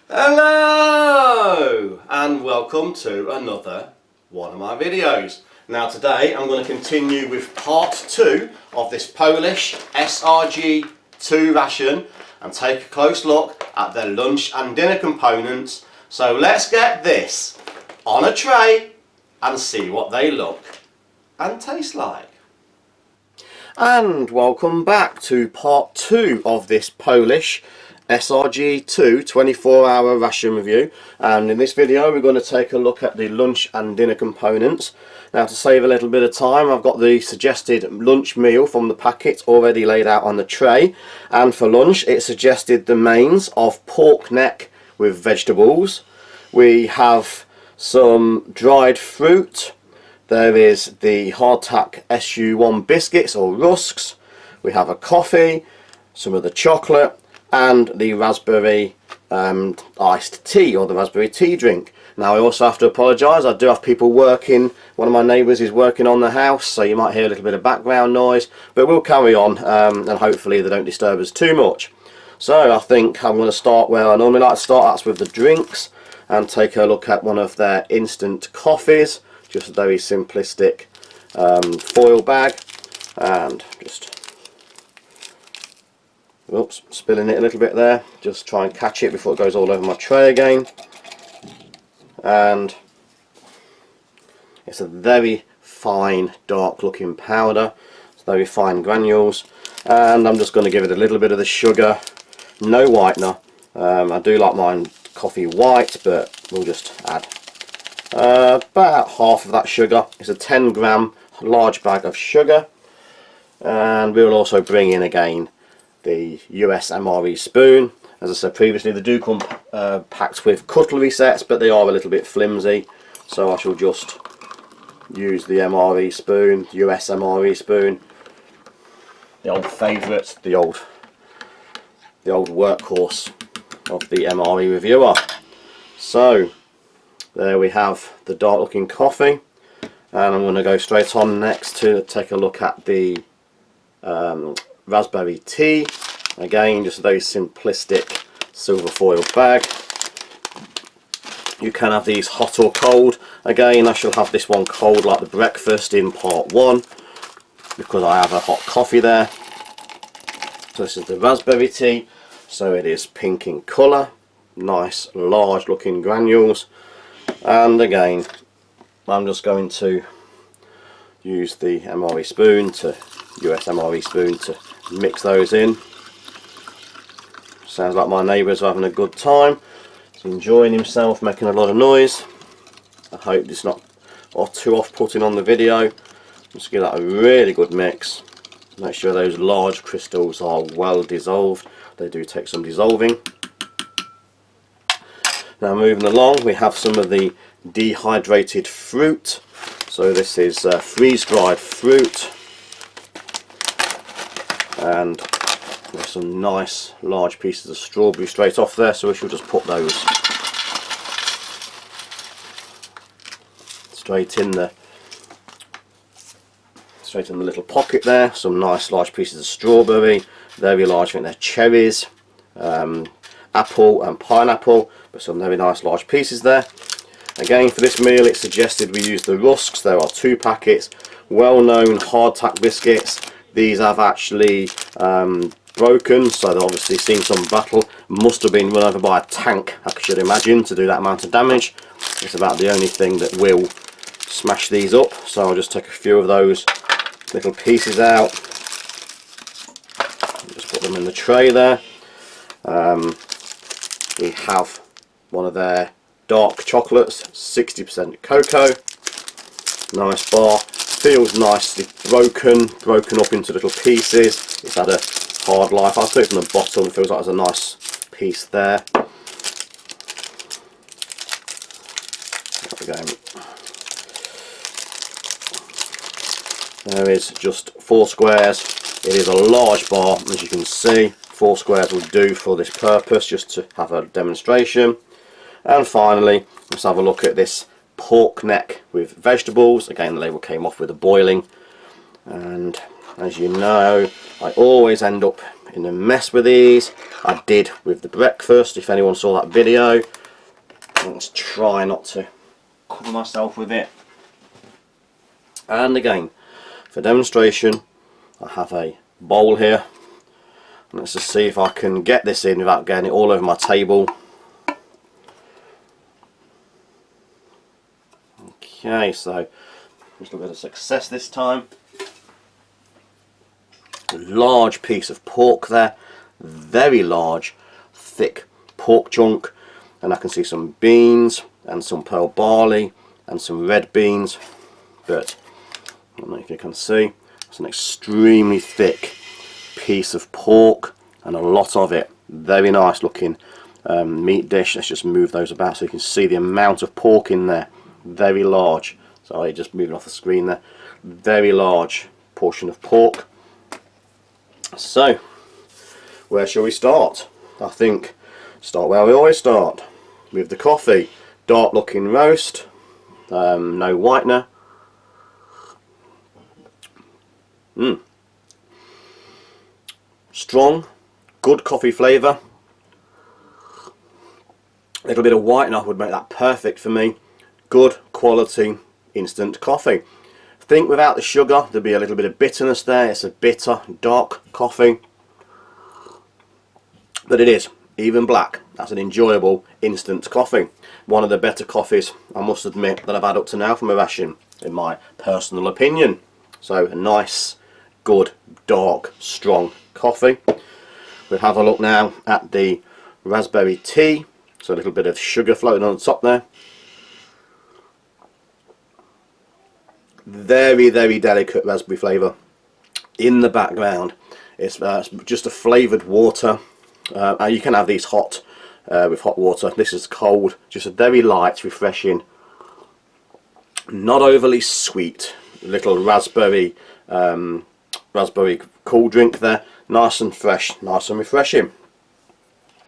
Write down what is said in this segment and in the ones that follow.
Hello and welcome to another one of my videos. Now today I'm going to continue with part 2 of this Polish SRG2 ration and take a close look at their lunch and dinner components. So let's get this on a tray and see what they look and taste like. And welcome back to part 2 of this Polish SRG2 24-hour ration review, and in this video we're going to take a look at the lunch and dinner components. Now, to save a little bit of time, I've got the suggested lunch meal from the packet already laid out on the tray, and for lunch it suggested the mains of pork neck with vegetables. We have some dried fruit. There is the hardtack SU1 biscuits or rusks. We have a coffee, some of the chocolate, and the raspberry iced tea, or the raspberry tea drink. Now I also have to apologise, I do have people working. One of my neighbours is working on the house, so you might hear a little bit of background noise, but we'll carry on and hopefully they don't disturb us too much. So I think I'm going to start where I normally like to start, that's with the drinks, and take a look at one of their instant coffees. Just a very simplistic foil bag, and just, oops, spilling it a little bit there, just try and catch it before it goes all over my tray again. And it's a very fine dark looking powder, it's very fine granules, and I'm just going to give it a little bit of the sugar, no whitener. I do like mine coffee white, but we'll just add about half of that sugar. It's a 10-gram large bag of sugar, and we'll also bring in again the US MRE spoon. As I said previously, they do come packed with cutlery sets, but they are a little bit flimsy, so I shall just use the MRE spoon, US MRE spoon, the old favourite, the old workhorse of the MRE reviewer. So there we have the dark looking coffee, and I'm going to go straight on next to take a look at the raspberry tea. Again, just a very simplistic silver foil bag. You can have these hot or cold. Again, I shall have this one cold like the breakfast in part 1 because I have a hot coffee there. So this is the raspberry tea, so it is pink in colour, nice large looking granules. And again, I'm just going to use the MRE spoon, US MRE spoon, to mix those in. Sounds like my neighbours are having a good time. He's enjoying himself, making a lot of noise. I hope it's not too off-putting on the video. Just give that a really good mix. Make sure those large crystals are well dissolved. They do take some dissolving. Now moving along, we have some of the dehydrated fruit. So this is freeze-dried fruit, and there's some nice large pieces of strawberry straight off there, so we shall just put those straight in the little pocket there. Some nice large pieces of strawberry, very large, I think they're cherries, apple and pineapple, but some very nice large pieces there. Again, for this meal it suggested we use the rusks. There are 2 packets, well-known hardtack biscuits. These have actually broken, so they've obviously seen some battle. Must have been run over by a tank, I should imagine, to do that amount of damage. It's about the only thing that will smash these up, so I'll just take a few of those little pieces out, just put them in the tray there. We have one of their dark chocolates, 60% cocoa, nice bar, feels nicely broken up into little pieces. It's had a hard life. I'll put it from the bottom, it feels like there's a nice piece there. There we go. There is just 4 squares. It is a large bar, as you can see. 4 squares will do for this purpose, just to have a demonstration. And finally, let's have a look at this pork neck with vegetables. Again, the label came off with a boiling, and as you know, I always end up in a mess with these. I did with the breakfast, if anyone saw that video. Let's try not to cover myself with it. And again, for demonstration, I have a bowl here. Let's just see if I can get this in without getting it all over my table. Okay, so just a bit of success this time. A large piece of pork there, very large, thick pork chunk, and I can see some beans and some pearl barley and some red beans, but I don't know if you can see, it's an extremely thick piece of pork and a lot of it. Very nice looking meat dish. Let's just move those about so you can see the amount of pork in there. Very large. Sorry, just moving off the screen there. Very large portion of pork. So, where shall we start? I think start where we always start, with the coffee. Dark looking roast, no whitener. Strong, good coffee flavour. A little bit of whitener would make that perfect for me. Good quality instant coffee. I think without the sugar there'd be a little bit of bitterness there. It's a bitter, dark coffee. But it is, even black, that's an enjoyable instant coffee. One of the better coffees, I must admit, that I've had up to now from Ration, in my personal opinion. So a nice, good, dark, strong coffee. We'll have a look now at the raspberry tea. So a little bit of sugar floating on the top there. Very, very delicate raspberry flavour. In the background, it's just a flavoured water. You can have these hot with hot water. This is cold, just a very light, refreshing, not overly sweet little raspberry cool drink there. Nice and fresh, nice and refreshing.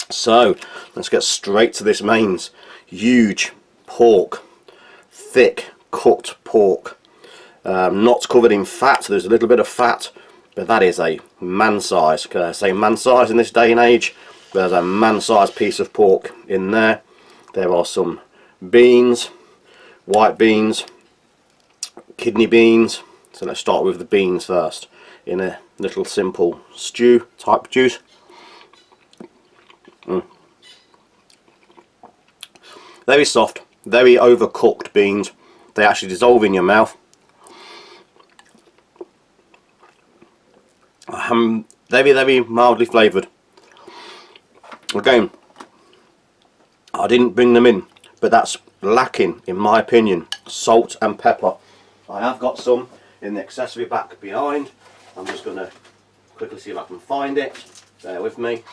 So let's get straight to this mains. Huge pork, thick cooked pork, not covered in fat. There's a little bit of fat, but that is a man size. Can I say man size in this day and age? There's a man size piece of pork in there. There are some beans, white beans, kidney beans. So let's start with the beans first, in a little simple stew type juice. Very soft, very overcooked beans. They actually dissolve in your mouth. Very, very mildly flavoured. Again, I didn't bring them in, but that's lacking, in my opinion, salt and pepper. I have got some in the accessory back behind. I'm just going to quickly see if I can find it. Bear with me.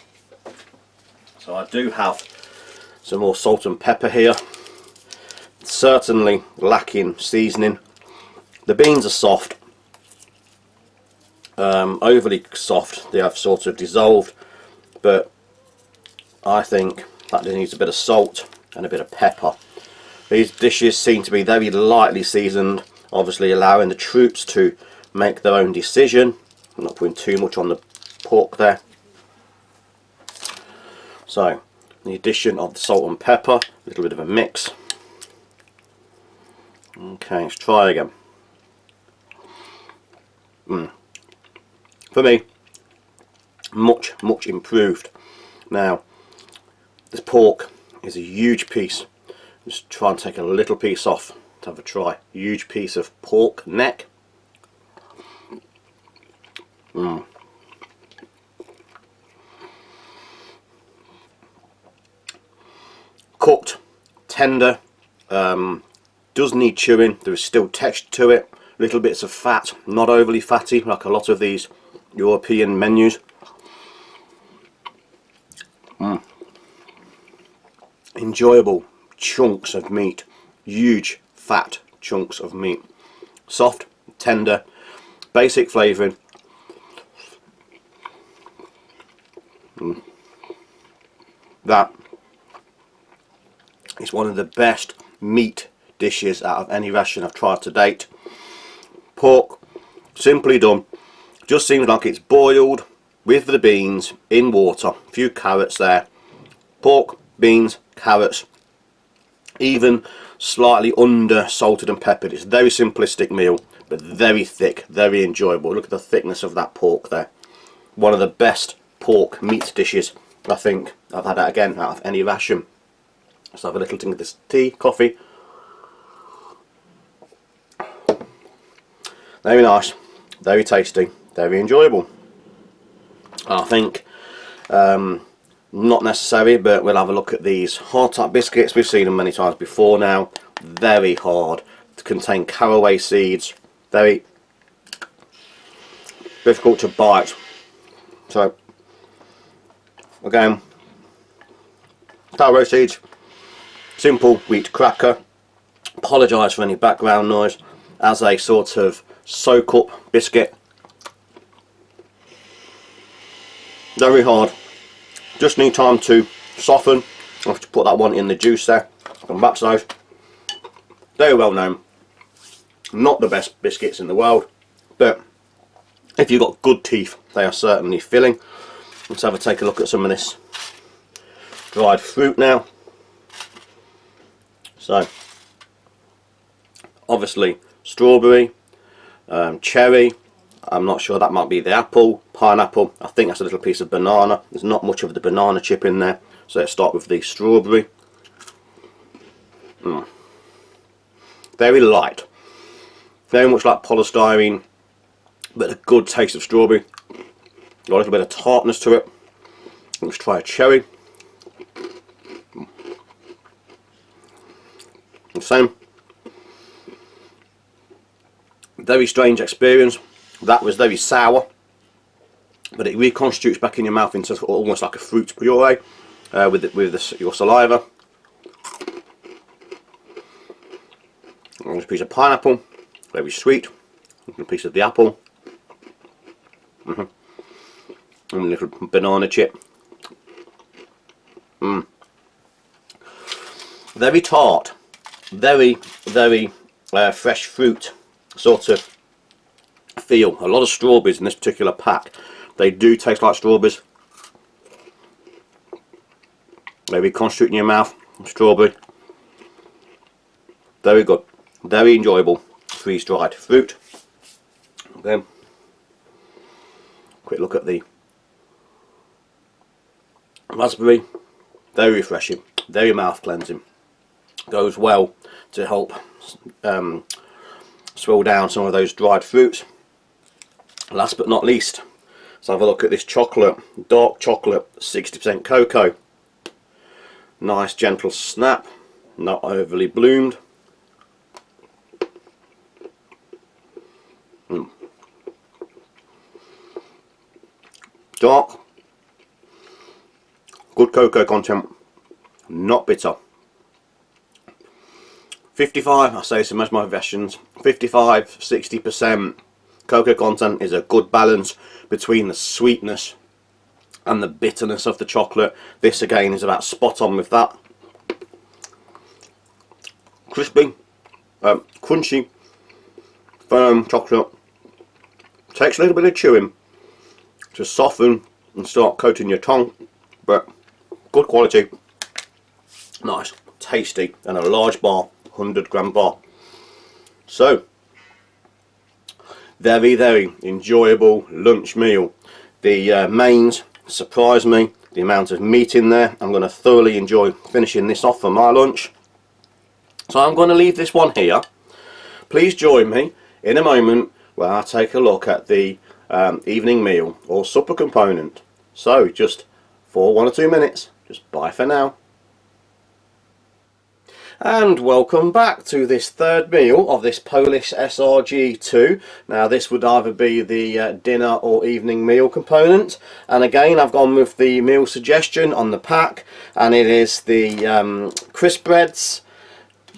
So I do have some more salt and pepper here. Certainly lacking seasoning. The beans are soft, overly soft. They have sort of dissolved, but I think that needs a bit of salt and a bit of pepper. These dishes seem to be very lightly seasoned, obviously allowing the troops to make their own decision. I'm not putting too much on the pork there. So the addition of the salt and pepper, a little bit of a mix. Okay, let's try again. For me, much improved. Now this pork is a huge piece. Just try and take a little piece off to have a try. Huge piece of pork neck. Cooked, tender, does need chewing. There is still texture to it. Little bits of fat, not overly fatty like a lot of these European menus. Enjoyable chunks of meat, huge fat chunks of meat, soft, tender, basic flavouring. That is one of the best meat dishes out of any ration I've tried to date. Pork, simply done, just seems like it's boiled, with the beans in water. A few carrots there. Pork, beans, carrots. Even slightly under salted and peppered. It's a very simplistic meal, but very thick, very enjoyable. Look at the thickness of that pork there. One of the best pork meat dishes I think I've had out of any ration. Let's have a little drink of this tea, coffee. Very nice, very tasty, very enjoyable. I think not necessary, but we'll have a look at these hard type biscuits. We've seen them many times before now. Very hard, to contain caraway seeds, very difficult to bite. So again, caraway seeds, simple wheat cracker. Apologise for any background noise, as a sort of soak up biscuit. Very hard, just need time to soften. I have to put that one in the juice there. Come back to those. Very well known, not the best biscuits in the world, but if you've got good teeth they are certainly filling. Let's have a take a look at some of this dried fruit now. So obviously strawberry, cherry, I'm not sure, that might be the apple, pineapple, I think that's a little piece of banana. There's not much of the banana chip in there, so let's start with the strawberry. Very light, very much like polystyrene, but a good taste of strawberry. Got a little bit of tartness to it. Let's try a cherry. The same. Very strange experience. That was very sour, but it reconstitutes back in your mouth into almost like a fruit puree with your saliva. There's a piece of pineapple, very sweet. A piece of the apple, and a little banana chip. Very tart, very fresh fruit sort of feel. A lot of strawberries in this particular pack. They do taste like strawberries. They reconstitute in your mouth. Strawberry. Very good. Very enjoyable freeze-dried fruit. Then, quick look at the raspberry. Very refreshing. Very mouth cleansing. Goes well to help swell down some of those dried fruits. Last but not least, let's have a look at this chocolate. Dark chocolate, 60% cocoa. Nice gentle snap, not overly bloomed. Dark, good cocoa content, not bitter. 55, I say some of my versions, 55-60% cocoa content is a good balance between the sweetness and the bitterness of the chocolate. This again is about spot on with that. Crispy, crunchy, firm chocolate. Takes a little bit of chewing to soften and start coating your tongue, but good quality, nice, tasty, and a large bar, 100-gram bar. So very enjoyable lunch meal. The mains surprised me, the amount of meat in there. I'm going to thoroughly enjoy finishing this off for my lunch, so I'm going to leave this one here. Please join me in a moment where I take a look at the evening meal or supper component. So just for 1 or 2 minutes, just bye for now. And welcome back to this third meal of this Polish SRG2. Now this would either be the dinner or evening meal component, and again I've gone with the meal suggestion on the pack, and it is the crisp breads.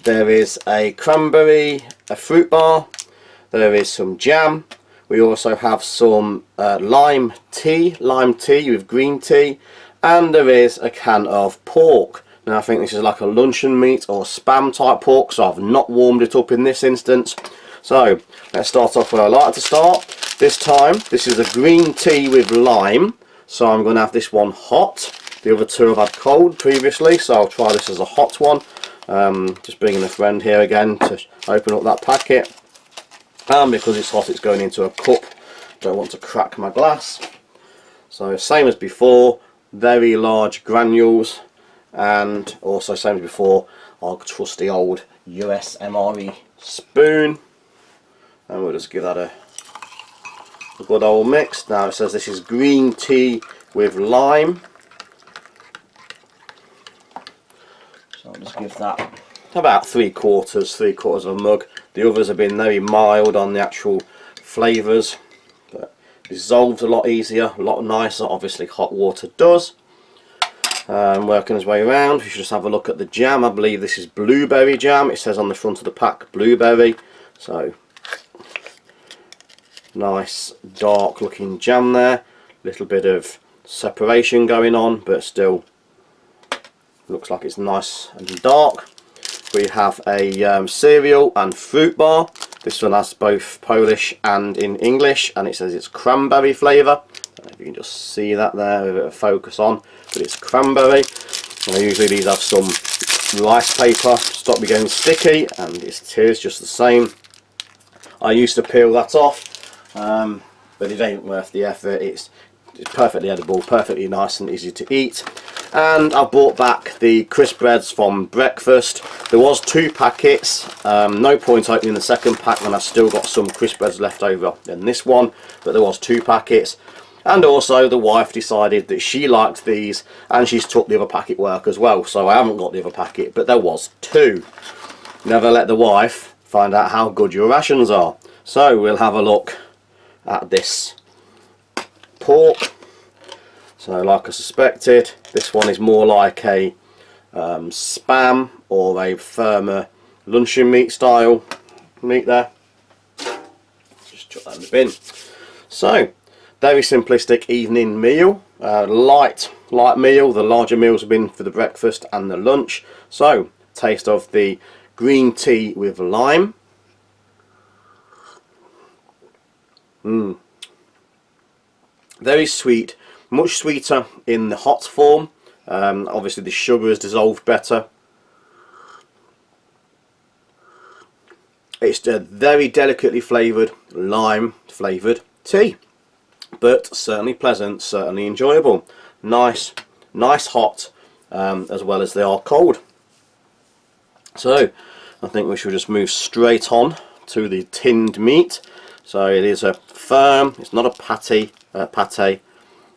There is a cranberry, a fruit bar, there is some jam. We also have some lime tea with green tea, and there is a can of pork. Now I think this is like a luncheon meat or spam type pork, so I've not warmed it up in this instance. So let's start off where I like to start. This time this is a green tea with lime. So I'm going to have this one hot. The other two I've had cold previously, so I'll try this as a hot one. Just bringing a friend here again to open up that packet. And because it's hot, it's going into a cup. Don't want to crack my glass. So same as before, very large granules, and also same as before, our trusty old US MRE spoon. And we'll just give that a good old mix. Now it says this is green tea with lime. So I'll just give that about three quarters of a mug. The others have been very mild on the actual flavours, but dissolves a lot easier, a lot nicer. Obviously hot water does. Working his way around, we should just have a look at the jam. I believe this is blueberry jam. It says on the front of the pack blueberry. So nice dark looking jam there. Little bit of separation going on, but still looks like it's nice and dark. We have a cereal and fruit bar. This one has both Polish and in English, and it says it's cranberry flavour. I don't know if you can just see that there with a bit of focus on, but it's cranberry. And usually these have some rice paper, stop me getting sticky, and it is just the same. I used to peel that off, but it ain't worth the effort. It's perfectly edible, perfectly nice and easy to eat. And I've brought back the crisp breads from breakfast. There was 2 packets, no point opening the second pack when I've still got some crisp breads left over in this one, but there was 2 packets. And also the wife decided that she liked these, and she's took the other packet work as well, so I haven't got the other packet, but there was 2. Never let the wife find out how good your rations are. So we'll have a look at this pork. So like I suspected, this one is more like a spam or a firmer luncheon meat style meat there. Just chuck that in the bin. So very simplistic evening meal, light meal. The larger meals have been for the breakfast and the lunch. So taste of the green tea with lime. Very sweet, much sweeter in the hot form. Obviously the sugar is dissolved better. It's a very delicately flavoured, lime flavoured tea, but certainly pleasant, certainly enjoyable. Nice hot, as well as they are cold. So I think we should just move straight on to the tinned meat. So it is a firm, it's not a pate,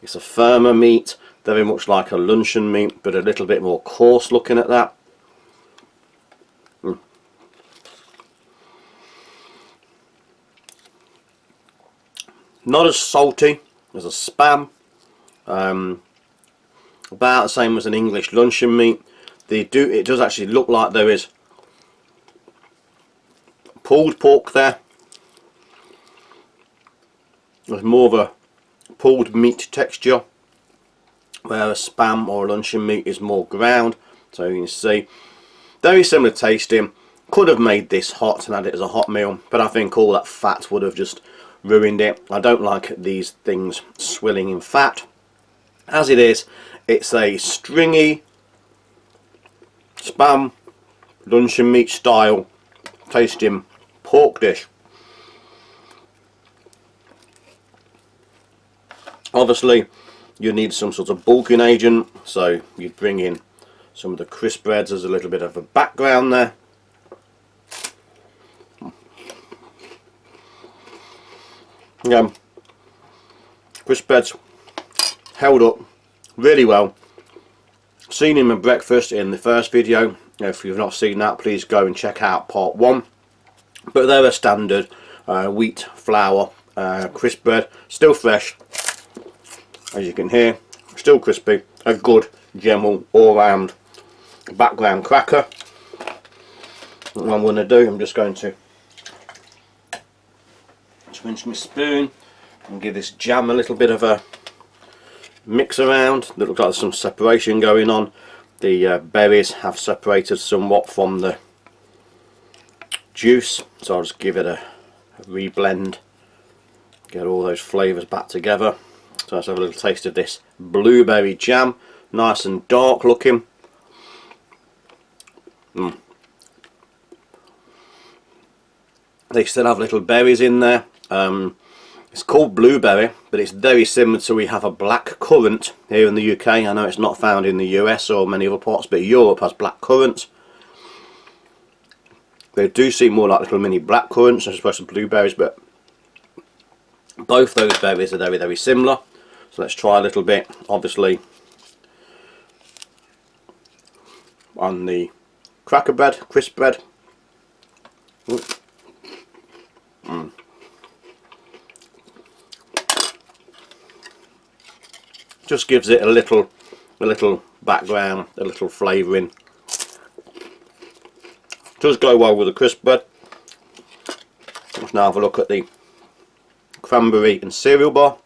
it's a firmer meat, very much like a luncheon meat, but a little bit more coarse looking at that. Not as salty as a spam, about the same as an English luncheon meat. It does actually look like there is pulled pork there. There's more of a pulled meat texture, whereas spam or luncheon meat is more ground. So you can see, very similar tasting. Could have made this hot and had it as a hot meal, but I think all that fat would have just ruined it. I don't like these things swilling in fat. As it is, it's a stringy spam luncheon meat style tasting pork dish. Obviously you need some sort of bulking agent, so you'd bring in some of the crisp breads as a little bit of a background there. Crisp breads held up really well. Seen him at breakfast in the first video. If you've not seen that, please go and check out part 1. But they're a standard wheat flour crisp bread, still fresh, as you can hear, still crispy. A good general all-round background cracker. What I'm going to do, I'm just going to rinse my spoon and give this jam a little bit of a mix around. It looks like there's some separation going on. The berries have separated somewhat from the juice, so I'll just give it a reblend, get all those flavours back together. So let's have a little taste of this blueberry jam. Nice and dark looking. They still have little berries in there. It's called blueberry, but it's very similar to, we have a black currant here in the UK. I know it's not found in the US or many other parts, but Europe has black currants. They do seem more like little mini black currants as opposed to blueberries, but both those berries are very, very similar. So let's try a little bit, obviously, on the cracker bread, crisp bread. Just gives it a little background, a little flavouring. Does go well with the crisp bread. Let's now have a look at the cranberry and cereal bar.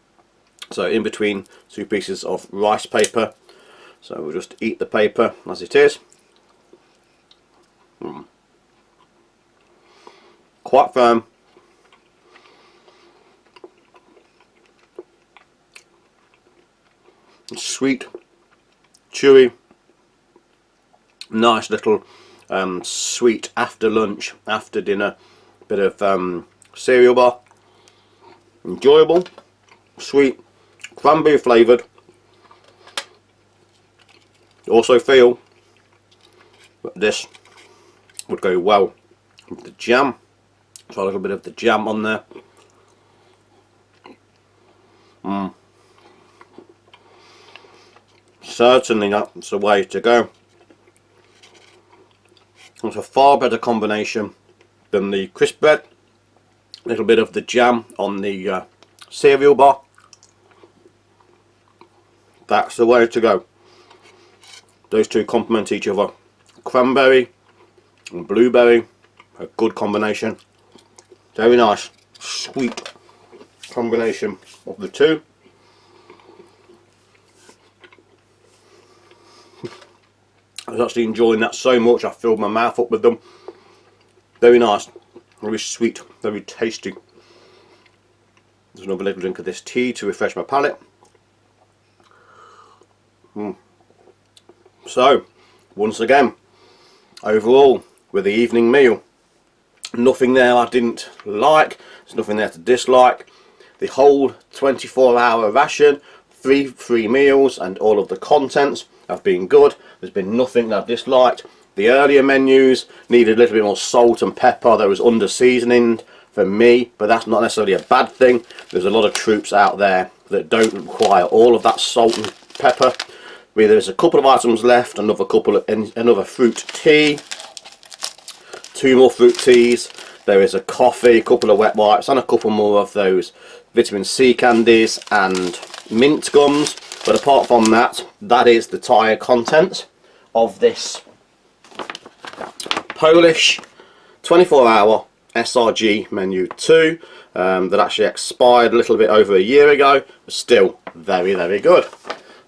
So in between two pieces of rice paper. So we'll just eat the paper as it is. Quite firm. Sweet, chewy, nice little sweet after lunch, after dinner bit of cereal bar. Enjoyable, sweet, cranberry flavoured. Also feel that this would go well with the jam. Try a little bit of the jam on there. Certainly that's the way to go. It's a far better combination than the crisp bread. A little bit of the jam on the cereal bar. That's the way to go. Those two complement each other. Cranberry and blueberry, a good combination. Very nice, sweet combination of the two. I was actually enjoying that so much I filled my mouth up with them. Very nice, very sweet, very tasty. There's another little drink of this tea to refresh my palate. So, once again, overall, with the evening meal, nothing there I didn't like, there's nothing there to dislike. The whole 24-hour ration, three meals and all of the contents have been good. There's been nothing that I've disliked. The earlier menus needed a little bit more salt and pepper. There was under seasoning for me, but that's not necessarily a bad thing. There's a lot of troops out there that don't require all of that salt and pepper. There's a couple of items left, another fruit tea, 2 more fruit teas. There is a coffee, a couple of wet wipes, and a couple more of those vitamin C candies and mint gums. But apart from that, that is the entire content of this Polish 24-hour SRG menu 2 that actually expired a little bit over a year ago, but still very, very good.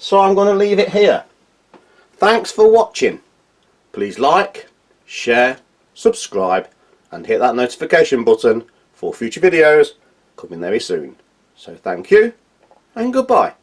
So I'm going to leave it here. Thanks for watching. Please like, share, subscribe, and hit that notification button for future videos coming very soon. So thank you and goodbye.